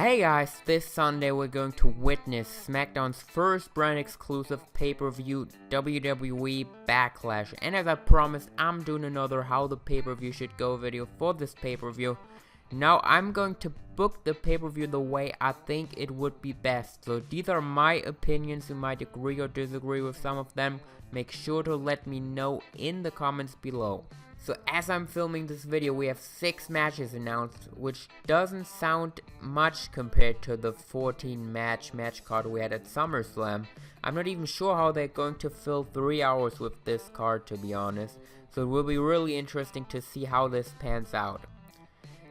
Hey guys, this Sunday we're going to witness SmackDown's first brand exclusive pay-per-view, WWE Backlash. And as I promised, I'm doing another how the pay-per-view should go video for this pay-per-view. Now I'm going to book the pay-per-view the way I think it would be best. So these are my opinions. You might agree or disagree with some of them. Make sure to let me know in the comments below. So as I'm filming this video, we have 6 matches announced, which doesn't sound much compared to the 14 match card we had at SummerSlam. I'm not even sure how they're going to fill 3 hours with this card, to be honest. So it will be really interesting to see how this pans out.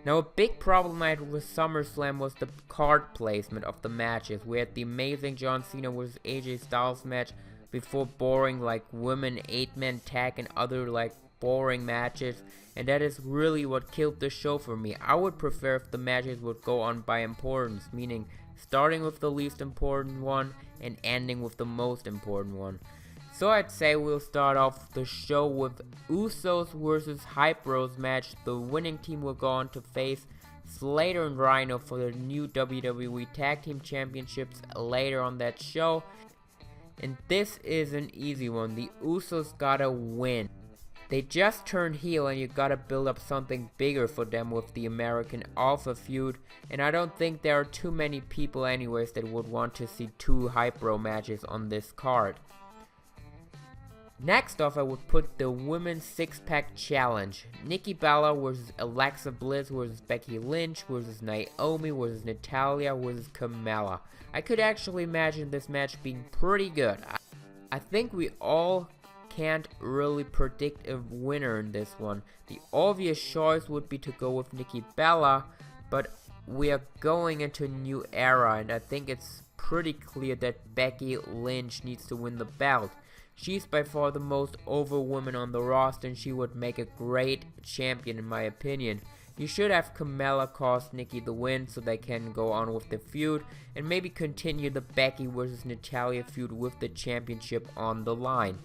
Now a big problem I had with SummerSlam was the card placement of the matches. We had the amazing John Cena vs AJ Styles match before boring like women 8-man tag and other like boring matches, and that is really what killed the show for me. I would prefer if the matches would go on by importance, meaning starting with the least important one and ending with the most important one. So I'd say we'll start off the show with Usos vs HiPros match. The winning team will go on to face Slater and Rhino for the new WWE Tag Team Championships later on that show. And this is an easy one. The Usos gotta win. They just turned heel and you gotta build up something bigger for them with the American Alpha feud, and I don't think there are too many people anyways that would want to see 2 HiPro matches on this card. Next off, I would put the Women's 6-Pack Challenge. Nikki Bella vs Alexa Bliss vs Becky Lynch vs Naomi vs Natalya vs Carmella. I could actually imagine this match being pretty good. I think we all can't really predict a winner in this one. The obvious choice would be to go with Nikki Bella, but we are going into a new era and I think it's pretty clear that Becky Lynch needs to win the belt. She's by far the most over woman on the roster and she would make a great champion in my opinion. You should have Carmella cost Nikki the win so they can go on with the feud and maybe continue the Becky vs Natalya feud with the championship on the line.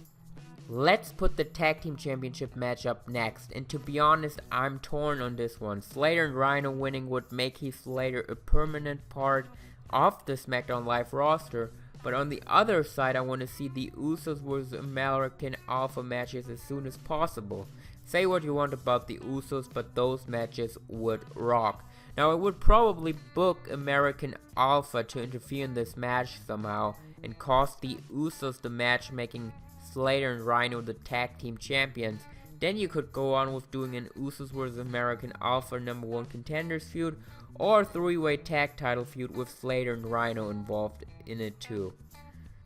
Let's put the Tag Team Championship match up next, and to be honest, I'm torn on this one. Slater and Rhino winning would make Heath Slater a permanent part of the SmackDown Live roster, but on the other side, I want to see the Usos vs American Alpha matches as soon as possible. Say what you want about the Usos, but those matches would rock. Now, I would probably book American Alpha to interfere in this match somehow, and cost the Usos the match, making Slater and Rhino the tag team champions. Then you could go on with doing an Usos vs American Alpha #1 contenders feud or 3-way tag title feud with Slater and Rhino involved in it too.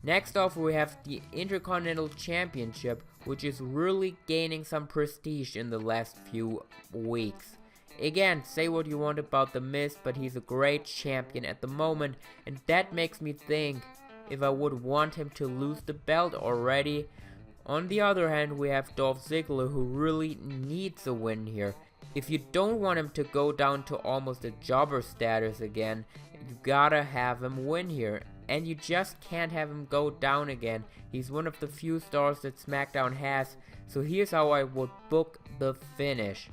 Next off, we have the Intercontinental Championship, which is really gaining some prestige in the last few weeks. Again, say what you want about The Miz, but he's a great champion at the moment, and that makes me think if I would want him to lose the belt already. On the other hand, we have Dolph Ziggler, who really needs a win here. If you don't want him to go down to almost a jobber status again, you gotta have him win here. And you just can't have him go down again. He's one of the few stars that SmackDown has, so here's how I would book the finish.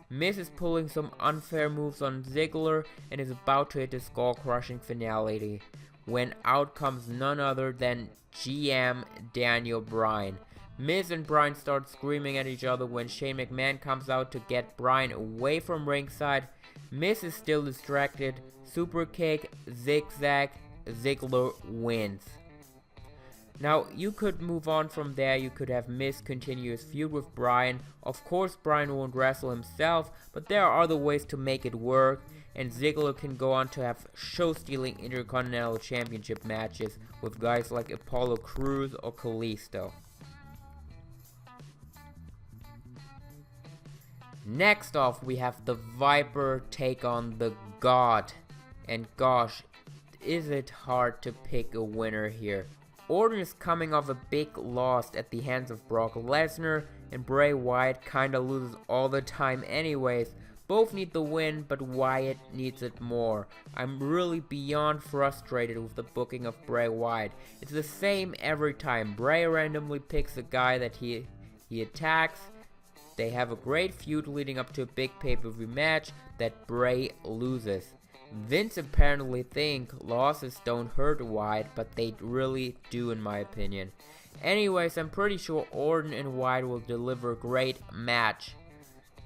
Miz is pulling some unfair moves on Ziggler and is about to hit the skull-crushing finality, when out comes none other than GM Daniel Bryan. Miz and Bryan start screaming at each other when Shane McMahon comes out to get Bryan away from ringside. Miz is still distracted, super kick, zigzag, Ziggler wins. Now you could move on from there. You could have Miz continue his feud with Bryan. Of course Bryan won't wrestle himself, but there are other ways to make it work, and Ziggler can go on to have show-stealing Intercontinental Championship matches with guys like Apollo Crews or Kalisto. Next off, we have the Viper take on the God, and gosh, is it hard to pick a winner here. Orton is coming off a big loss at the hands of Brock Lesnar, and Bray Wyatt kinda loses all the time anyways. Both need the win, but Wyatt needs it more. I'm really beyond frustrated with the booking of Bray Wyatt. It's the same every time. Bray randomly picks a guy that he attacks. They have a great feud leading up to a big pay-per-view match that Bray loses. Vince apparently think losses don't hurt Wyatt, but they really do in my opinion. Anyways, I'm pretty sure Orton and Wyatt will deliver a great match.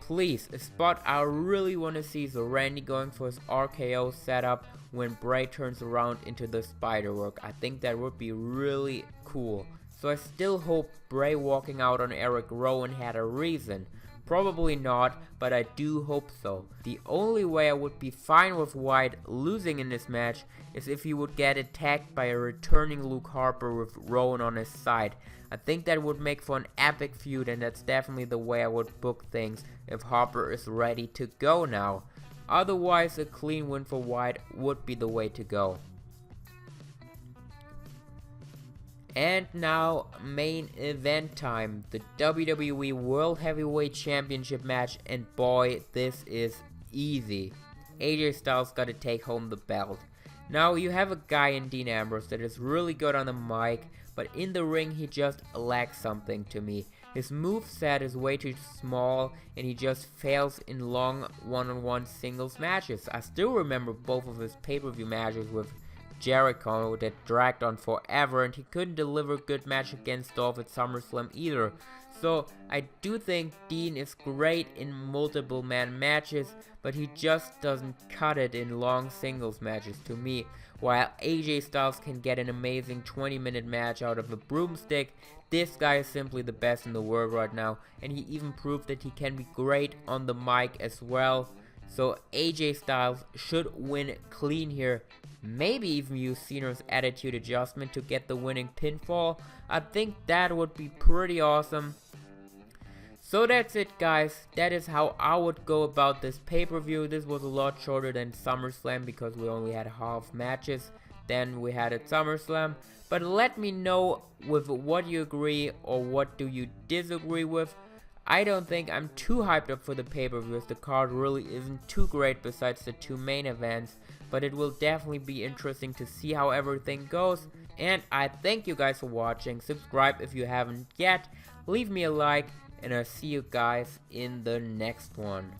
Please, a spot I really want to see is Randy going for his RKO setup when Bray turns around into the spiderwork. I think that would be really cool. So I still hope Bray walking out on Eric Rowan had a reason. Probably not, but I do hope so. The only way I would be fine with Wyatt losing in this match is if he would get attacked by a returning Luke Harper with Rowan on his side. I think that would make for an epic feud, and that's definitely the way I would book things if Harper is ready to go now. Otherwise, a clean win for Wyatt would be the way to go. And now, main event time, the WWE World Heavyweight Championship match, and boy, this is easy. AJ Styles got to take home the belt. Now, you have a guy in Dean Ambrose that is really good on the mic, but in the ring he just lacks something to me. His moveset is way too small, and he just fails in long one-on-one singles matches. I still remember both of his pay-per-view matches with Jericho that dragged on forever, and he couldn't deliver a good match against Dolph at SummerSlam either. So I do think Dean is great in multiple man matches, but he just doesn't cut it in long singles matches to me. While AJ Styles can get an amazing 20-minute match out of a broomstick, this guy is simply the best in the world right now, and he even proved that he can be great on the mic as well. So AJ Styles should win clean here. Maybe even use Cena's attitude adjustment to get the winning pinfall. I think that would be pretty awesome. So that's it, guys. That is how I would go about this pay-per-view. This was a lot shorter than SummerSlam because we only had half matches than we had at SummerSlam. But let me know with what you agree or what do you disagree with. I don't think I'm too hyped up for the pay-per-view, as the card really isn't too great besides the two main events, but it will definitely be interesting to see how everything goes. And I thank you guys for watching. Subscribe if you haven't yet, leave me a like, and I'll see you guys in the next one.